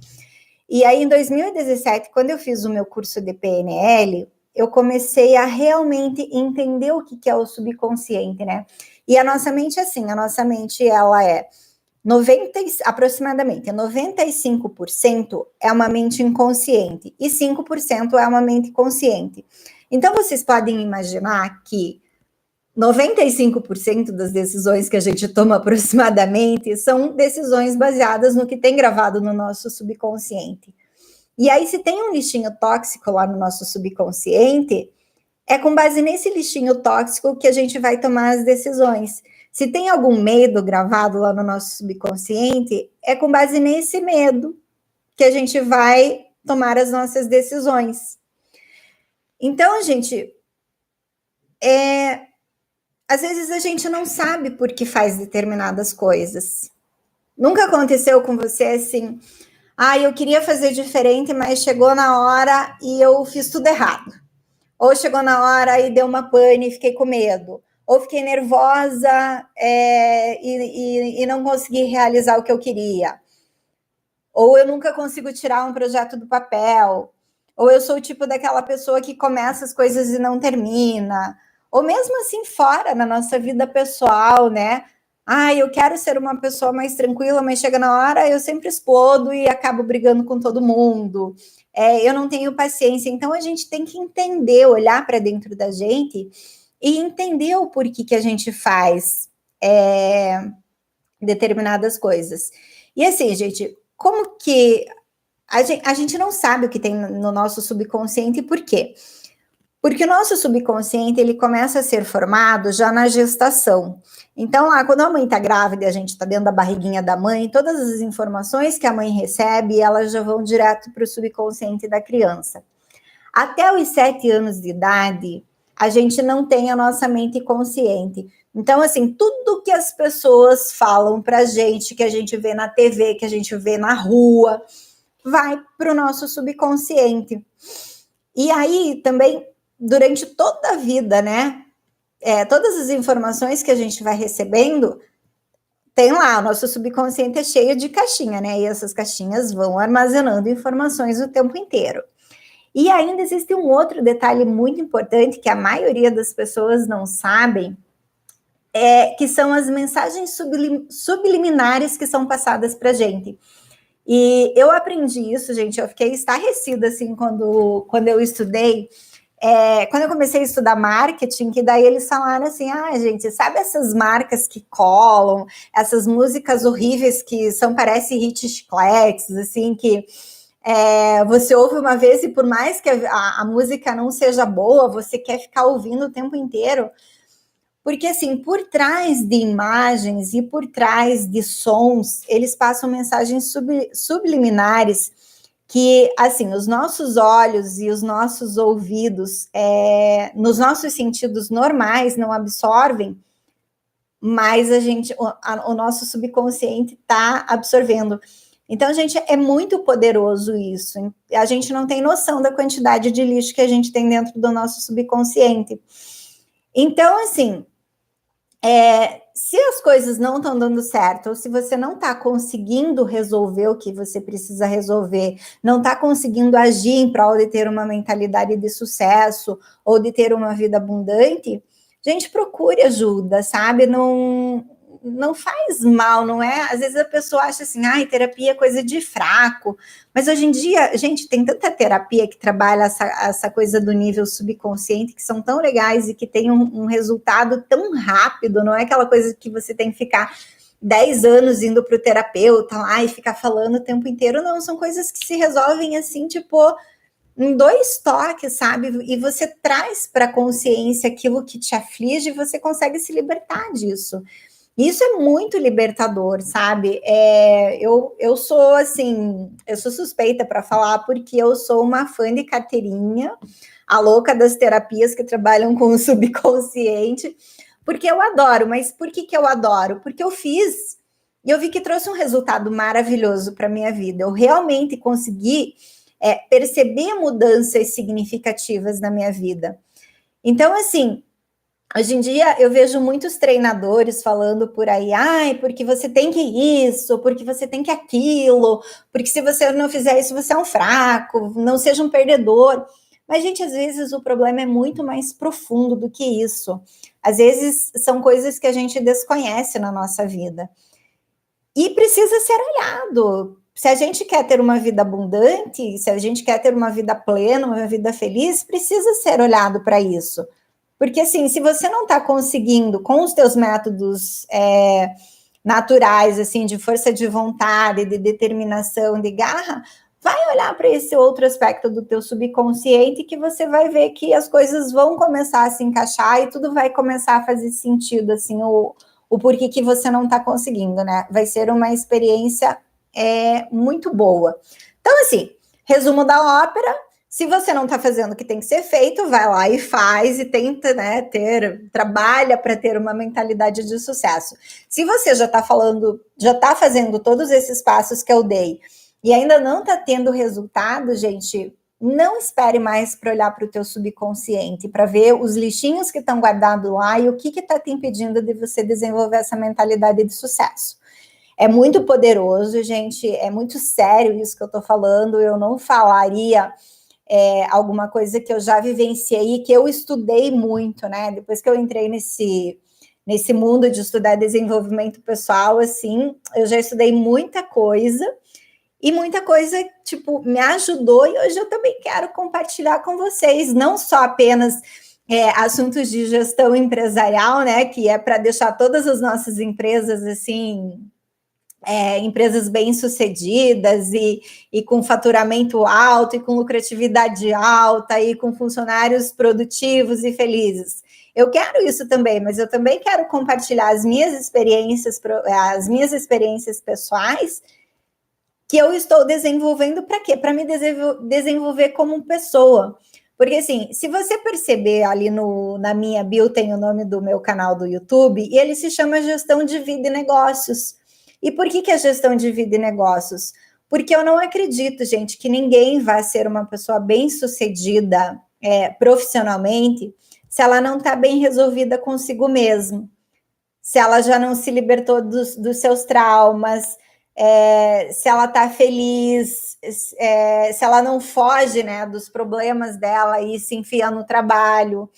E aí, em 2017, quando eu fiz o meu curso de PNL, eu comecei a realmente entender o que é o subconsciente, né? E a nossa mente, assim, a nossa mente, ela é aproximadamente 95% é uma mente inconsciente e 5% é uma mente consciente. Então, vocês podem imaginar que 95% das decisões que a gente toma aproximadamente são decisões baseadas no que tem gravado no nosso subconsciente. E aí, se tem um lixinho tóxico lá no nosso subconsciente, é com base nesse lixinho tóxico que a gente vai tomar as decisões. Se tem algum medo gravado lá no nosso subconsciente, é com base nesse medo que a gente vai tomar as nossas decisões. Então, gente, às vezes a gente não sabe por que faz determinadas coisas. Nunca aconteceu com você assim, eu queria fazer diferente, mas chegou na hora e eu fiz tudo errado. Ou chegou na hora e deu uma pane e fiquei com medo. Ou fiquei nervosa e não consegui realizar o que eu queria. Ou eu nunca consigo tirar um projeto do papel. Ou eu sou o tipo daquela pessoa que começa as coisas e não termina. Ou mesmo assim fora, na nossa vida pessoal, né? Eu quero ser uma pessoa mais tranquila, mas chega na hora, eu sempre explodo e acabo brigando com todo mundo. Eu não tenho paciência. Então, a gente tem que entender, olhar para dentro da gente e entender o porquê que a gente faz determinadas coisas. E assim, gente, como que a gente não sabe o que tem no nosso subconsciente e por quê? Porque o nosso subconsciente, ele começa a ser formado já na gestação. Então, lá, quando a mãe está grávida e a gente está dentro da barriguinha da mãe, todas as informações que a mãe recebe, elas já vão direto para o subconsciente da criança. Até os 7 anos de idade, a gente não tem a nossa mente consciente. Então, assim, tudo que as pessoas falam para a gente, que a gente vê na TV, que a gente vê na rua, vai para o nosso subconsciente. E aí, também, durante toda a vida, né? Todas as informações que a gente vai recebendo, tem lá, o nosso subconsciente é cheio de caixinha, né? E essas caixinhas vão armazenando informações o tempo inteiro. E ainda existe um outro detalhe muito importante que a maioria das pessoas não sabem, que são as mensagens subliminares que são passadas para a gente. E eu aprendi isso, gente, eu fiquei estarrecida, assim, quando eu estudei, quando eu comecei a estudar marketing, que daí eles falaram assim, gente, sabe essas marcas que colam, essas músicas horríveis que parece hit chicletes, assim, que você ouve uma vez e por mais que a música não seja boa, você quer ficar ouvindo o tempo inteiro. Porque, assim, por trás de imagens e por trás de sons, eles passam mensagens subliminares que, assim, os nossos olhos e os nossos ouvidos, nos nossos sentidos normais, não absorvem, mas o nosso subconsciente está absorvendo. Então, gente, é muito poderoso isso. A gente não tem noção da quantidade de lixo que a gente tem dentro do nosso subconsciente. Então, assim, se as coisas não estão dando certo, ou se você não está conseguindo resolver o que você precisa resolver, não está conseguindo agir em prol de ter uma mentalidade de sucesso ou de ter uma vida abundante, gente, procure ajuda, sabe? Não faz mal, não é? Às vezes a pessoa acha assim, terapia é coisa de fraco, mas hoje em dia, gente, tem tanta terapia que trabalha essa coisa do nível subconsciente, que são tão legais e que tem um resultado tão rápido, não é aquela coisa que você tem que ficar 10 anos indo para o terapeuta lá e ficar falando o tempo inteiro, não, são coisas que se resolvem assim, tipo, em 2 toques, sabe? E você traz para a consciência aquilo que te aflige e você consegue se libertar disso. Isso é muito libertador, sabe? Eu sou, assim, eu sou suspeita para falar porque eu sou uma fã de carteirinha, a louca das terapias que trabalham com o subconsciente, porque eu adoro. Mas por que eu adoro? Porque eu fiz e eu vi que trouxe um resultado maravilhoso para a minha vida. Eu realmente consegui perceber mudanças significativas na minha vida. Então, assim, hoje em dia, eu vejo muitos treinadores falando por aí, porque você tem que isso, porque você tem que aquilo, porque se você não fizer isso, você é um fraco, não seja um perdedor. Mas, gente, às vezes o problema é muito mais profundo do que isso. Às vezes são coisas que a gente desconhece na nossa vida. E precisa ser olhado. Se a gente quer ter uma vida abundante, se a gente quer ter uma vida plena, uma vida feliz, precisa ser olhado para isso. Porque, assim, se você não está conseguindo, com os teus métodos naturais, assim, de força de vontade, de determinação, de garra, vai olhar para esse outro aspecto do teu subconsciente que você vai ver que as coisas vão começar a se encaixar e tudo vai começar a fazer sentido, assim, o porquê que você não está conseguindo, né? Vai ser uma experiência muito boa. Então, assim, resumo da ópera: se você não está fazendo o que tem que ser feito, vai lá e faz e tenta, né, trabalha para ter uma mentalidade de sucesso. Se você já está fazendo todos esses passos que eu dei e ainda não está tendo resultado, gente, não espere mais para olhar para o teu subconsciente, para ver os lixinhos que estão guardados lá e o que está te impedindo de você desenvolver essa mentalidade de sucesso. É muito poderoso, gente, é muito sério isso que eu estou falando. Eu não falaria alguma coisa que eu já vivenciei, que eu estudei muito, né? Depois que eu entrei nesse mundo de estudar desenvolvimento pessoal, assim, eu já estudei muita coisa, e muita coisa, tipo, me ajudou, e hoje eu também quero compartilhar com vocês, não só apenas assuntos de gestão empresarial, né, que é para deixar todas as nossas empresas, assim, empresas bem-sucedidas e com faturamento alto, e com lucratividade alta, e com funcionários produtivos e felizes. Eu quero isso também, mas eu também quero compartilhar as minhas experiências pessoais, que eu estou desenvolvendo para quê? Para me desenvolver como pessoa. Porque, assim, se você perceber ali na minha bio, tem o nome do meu canal do YouTube, e ele se chama Gestão de Vida e Negócios. E por que é gestão de vida e negócios? Porque eu não acredito, gente, que ninguém vai ser uma pessoa bem-sucedida profissionalmente se ela não está bem resolvida consigo mesma, se ela já não se libertou dos seus traumas, se ela está feliz, se ela não foge, né, dos problemas dela e se enfia no trabalho.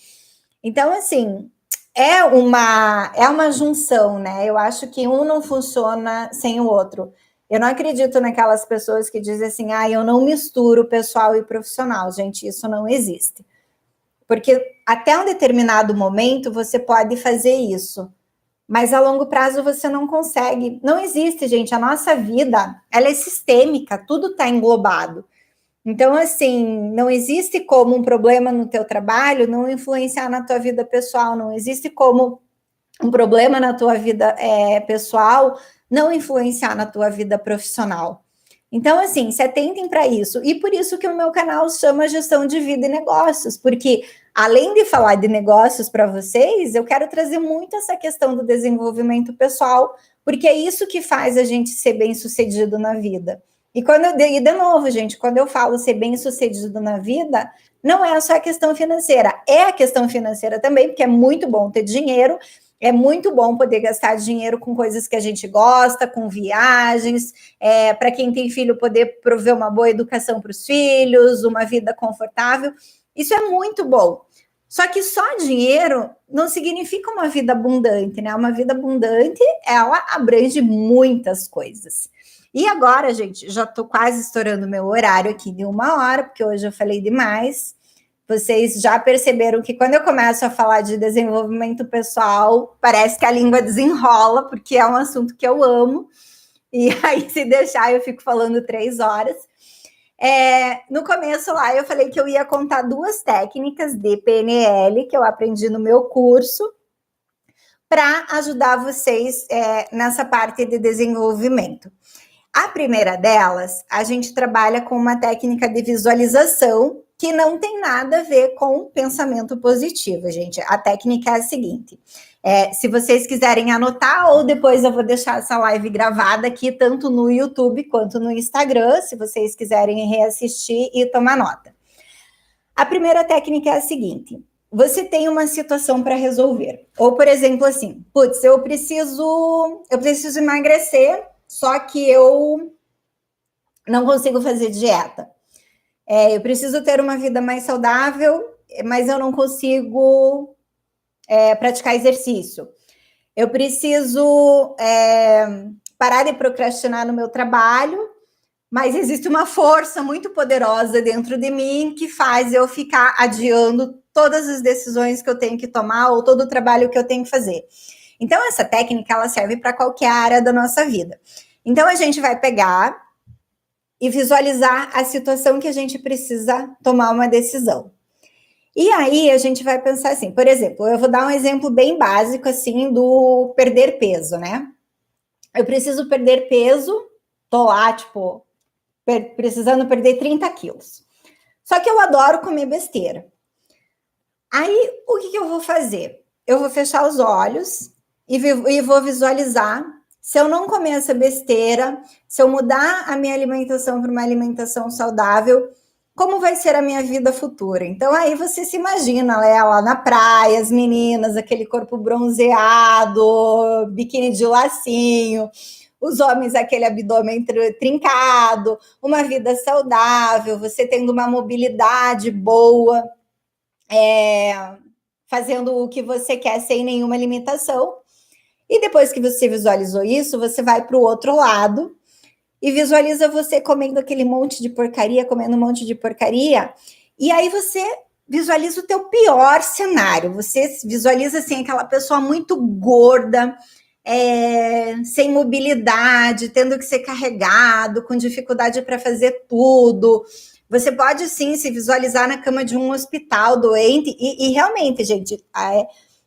Então, assim, é uma junção, né? Eu acho que um não funciona sem o outro. Eu não acredito naquelas pessoas que dizem assim, eu não misturo pessoal e profissional. Gente, isso não existe. Porque até um determinado momento você pode fazer isso, mas a longo prazo você não consegue. Não existe, gente. A nossa vida, ela é sistêmica, tudo está englobado. Então, assim, não existe como um problema no teu trabalho não influenciar na tua vida pessoal, não existe como um problema na tua vida pessoal não influenciar na tua vida profissional. Então, assim, se atentem para isso. E por isso que o meu canal chama Gestão de Vida e Negócios, porque além de falar de negócios para vocês, eu quero trazer muito essa questão do desenvolvimento pessoal, porque é isso que faz a gente ser bem-sucedido na vida. E de novo, gente, quando eu falo ser bem-sucedido na vida, não é só a questão financeira, é a questão financeira também, porque é muito bom ter dinheiro, é muito bom poder gastar dinheiro com coisas que a gente gosta, com viagens, para quem tem filho, poder prover uma boa educação para os filhos, uma vida confortável. Isso é muito bom. Só que só dinheiro não significa uma vida abundante, né? Uma vida abundante, ela abrange muitas coisas. E agora, gente, já estou quase estourando meu horário aqui de 1 hora, porque hoje eu falei demais. Vocês já perceberam que quando eu começo a falar de desenvolvimento pessoal, parece que a língua desenrola, porque é um assunto que eu amo. E aí, se deixar, eu fico falando 3 horas. No começo lá, eu falei que eu ia contar 2 técnicas de PNL que eu aprendi no meu curso para ajudar vocês nessa parte de desenvolvimento. A primeira delas, a gente trabalha com uma técnica de visualização que não tem nada a ver com pensamento positivo, gente. A técnica é a seguinte: se vocês quiserem anotar, ou depois eu vou deixar essa live gravada aqui, tanto no YouTube quanto no Instagram, se vocês quiserem reassistir e tomar nota. A primeira técnica é a seguinte: você tem uma situação para resolver. Ou, por exemplo, assim, eu preciso emagrecer, só que eu não consigo fazer dieta. Eu preciso ter uma vida mais saudável, mas eu não consigo praticar exercício. Eu preciso parar de procrastinar no meu trabalho, mas existe uma força muito poderosa dentro de mim que faz eu ficar adiando todas as decisões que eu tenho que tomar ou todo o trabalho que eu tenho que fazer. Então, essa técnica, ela serve para qualquer área da nossa vida. Então, a gente vai pegar e visualizar a situação que a gente precisa tomar uma decisão. E aí, a gente vai pensar assim, por exemplo, eu vou dar um exemplo bem básico, assim, do perder peso, né? Eu preciso perder peso, tô lá, tipo, precisando perder 30 quilos. Só que eu adoro comer besteira. Aí, o que eu vou fazer? Eu vou fechar os olhos e vou visualizar. Se eu não comer essa besteira, se eu mudar a minha alimentação para uma alimentação saudável, como vai ser a minha vida futura? Então, aí você se imagina, né, lá na praia, as meninas, aquele corpo bronzeado, biquíni de lacinho, os homens, aquele abdômen trincado, uma vida saudável, você tendo uma mobilidade boa, fazendo o que você quer sem nenhuma limitação. E depois que você visualizou isso, você vai para o outro lado e visualiza você comendo aquele monte de porcaria, comendo um monte de porcaria, e aí você visualiza o teu pior cenário. Você visualiza assim aquela pessoa muito gorda, sem mobilidade, tendo que ser carregado, com dificuldade para fazer tudo. Você pode sim se visualizar na cama de um hospital doente, e realmente, gente,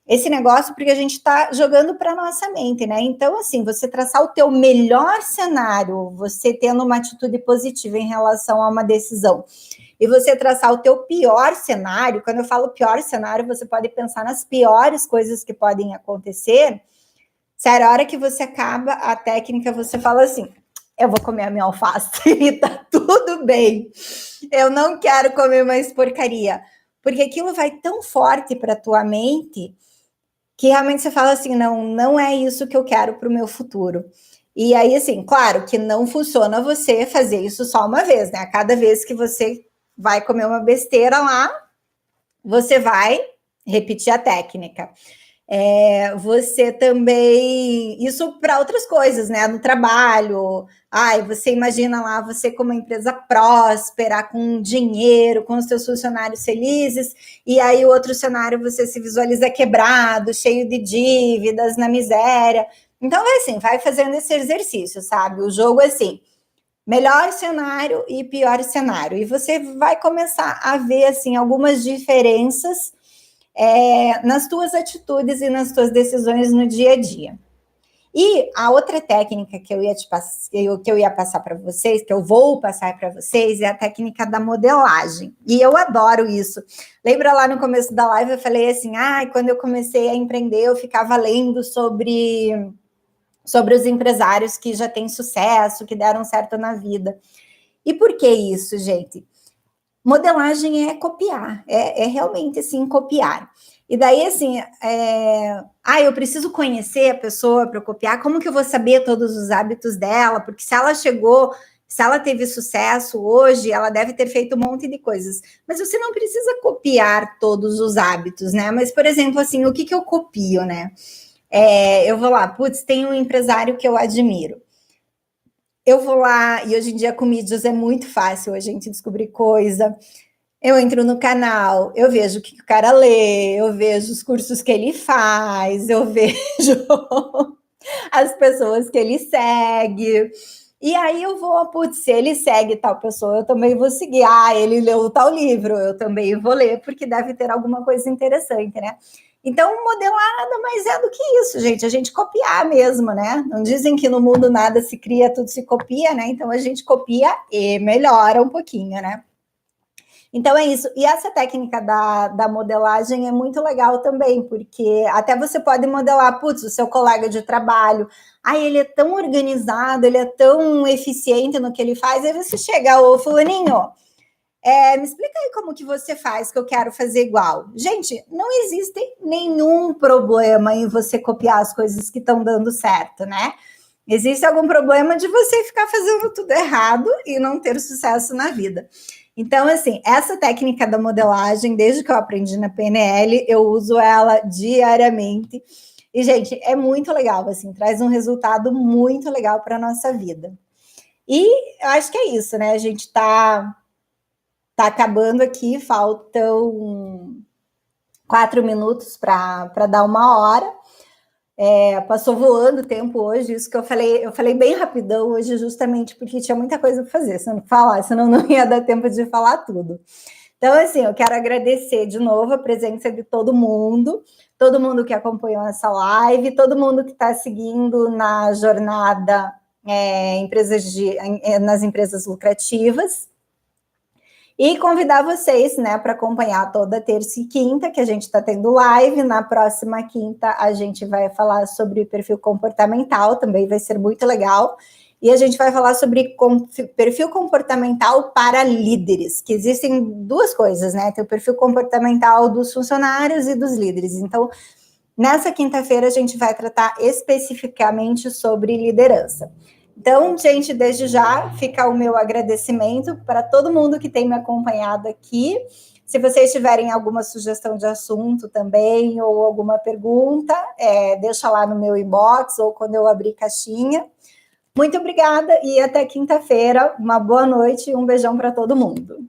esse negócio, porque a gente está jogando para a nossa mente, né? Então, assim, você traçar o teu melhor cenário, você tendo uma atitude positiva em relação a uma decisão, e você traçar o teu pior cenário, quando eu falo pior cenário, você pode pensar nas piores coisas que podem acontecer. Sério, a hora que você acaba a técnica, você fala assim, eu vou comer a minha alface e tá tudo bem. Eu não quero comer mais porcaria. Porque aquilo vai tão forte para tua mente que realmente você fala assim, não é isso que eu quero para o meu futuro. E aí, assim, claro que não funciona você fazer isso só uma vez, né? A cada vez que você vai comer uma besteira lá, você vai repetir a técnica. Você também, isso para outras coisas, né? No trabalho, você imagina lá você como uma empresa próspera, com dinheiro, com os seus funcionários felizes, e aí o outro cenário você se visualiza quebrado, cheio de dívidas, na miséria. Então, assim, vai fazendo esse exercício, sabe? O jogo é assim, melhor cenário e pior cenário. E você vai começar a ver, assim, algumas diferenças nas tuas atitudes e nas tuas decisões no dia a dia. E a outra técnica que eu ia passar para vocês, que eu vou passar para vocês, é a técnica da modelagem. E eu adoro isso. Lembra lá no começo da live, eu falei assim, quando eu comecei a empreender, eu ficava lendo sobre os empresários que já têm sucesso, que deram certo na vida. E por que isso, gente? Modelagem é copiar, é realmente, assim, copiar. E daí, assim, eu preciso conhecer a pessoa para copiar, como que eu vou saber todos os hábitos dela? Porque se ela teve sucesso hoje, ela deve ter feito um monte de coisas. Mas você não precisa copiar todos os hábitos, né? Mas, por exemplo, assim, o que eu copio, né? Eu vou lá, tem um empresário que eu admiro. Eu vou lá, e hoje em dia com mídias é muito fácil a gente descobrir coisa. Eu entro no canal, eu vejo o que o cara lê, eu vejo os cursos que ele faz, eu vejo as pessoas que ele segue. E aí eu vou, se ele segue tal pessoa, eu também vou seguir. Ele leu tal livro, eu também vou ler, porque deve ter alguma coisa interessante, né? Então, modelar nada mais é do que isso, gente. A gente copiar mesmo, né? Não dizem que no mundo nada se cria, tudo se copia, né? Então, a gente copia e melhora um pouquinho, né? Então, é isso. E essa técnica da modelagem é muito legal também, porque até você pode modelar, o seu colega de trabalho. Ele é tão organizado, ele é tão eficiente no que ele faz. Aí você chega, ô fulaninho, me explica aí como que você faz, que eu quero fazer igual. Gente, não existe nenhum problema em você copiar as coisas que estão dando certo, né? Existe algum problema de você ficar fazendo tudo errado e não ter sucesso na vida. Então, assim, essa técnica da modelagem, desde que eu aprendi na PNL, eu uso ela diariamente. E, gente, é muito legal, assim, traz um resultado muito legal para a nossa vida. E eu acho que é isso, né? A gente está acabando aqui, faltam 4 minutos para dar 1 hora. Passou voando o tempo hoje, isso que eu falei bem rapidão hoje, justamente porque tinha muita coisa para fazer, se eu não falar, senão não ia dar tempo de falar tudo. Então, assim, eu quero agradecer de novo a presença de todo mundo que acompanhou essa live, todo mundo que está seguindo na jornada nas empresas lucrativas. E convidar vocês, né, para acompanhar toda terça e quinta, que a gente está tendo live. Na próxima quinta, a gente vai falar sobre perfil comportamental, também vai ser muito legal. E a gente vai falar sobre perfil comportamental para líderes, que existem 2 coisas, né? Tem o perfil comportamental dos funcionários e dos líderes. Então, nessa quinta-feira, a gente vai tratar especificamente sobre liderança. Então, gente, desde já fica o meu agradecimento para todo mundo que tem me acompanhado aqui. Se vocês tiverem alguma sugestão de assunto também, ou alguma pergunta, deixa lá no meu inbox, ou quando eu abrir caixinha. Muito obrigada e até quinta-feira. Uma boa noite e um beijão para todo mundo.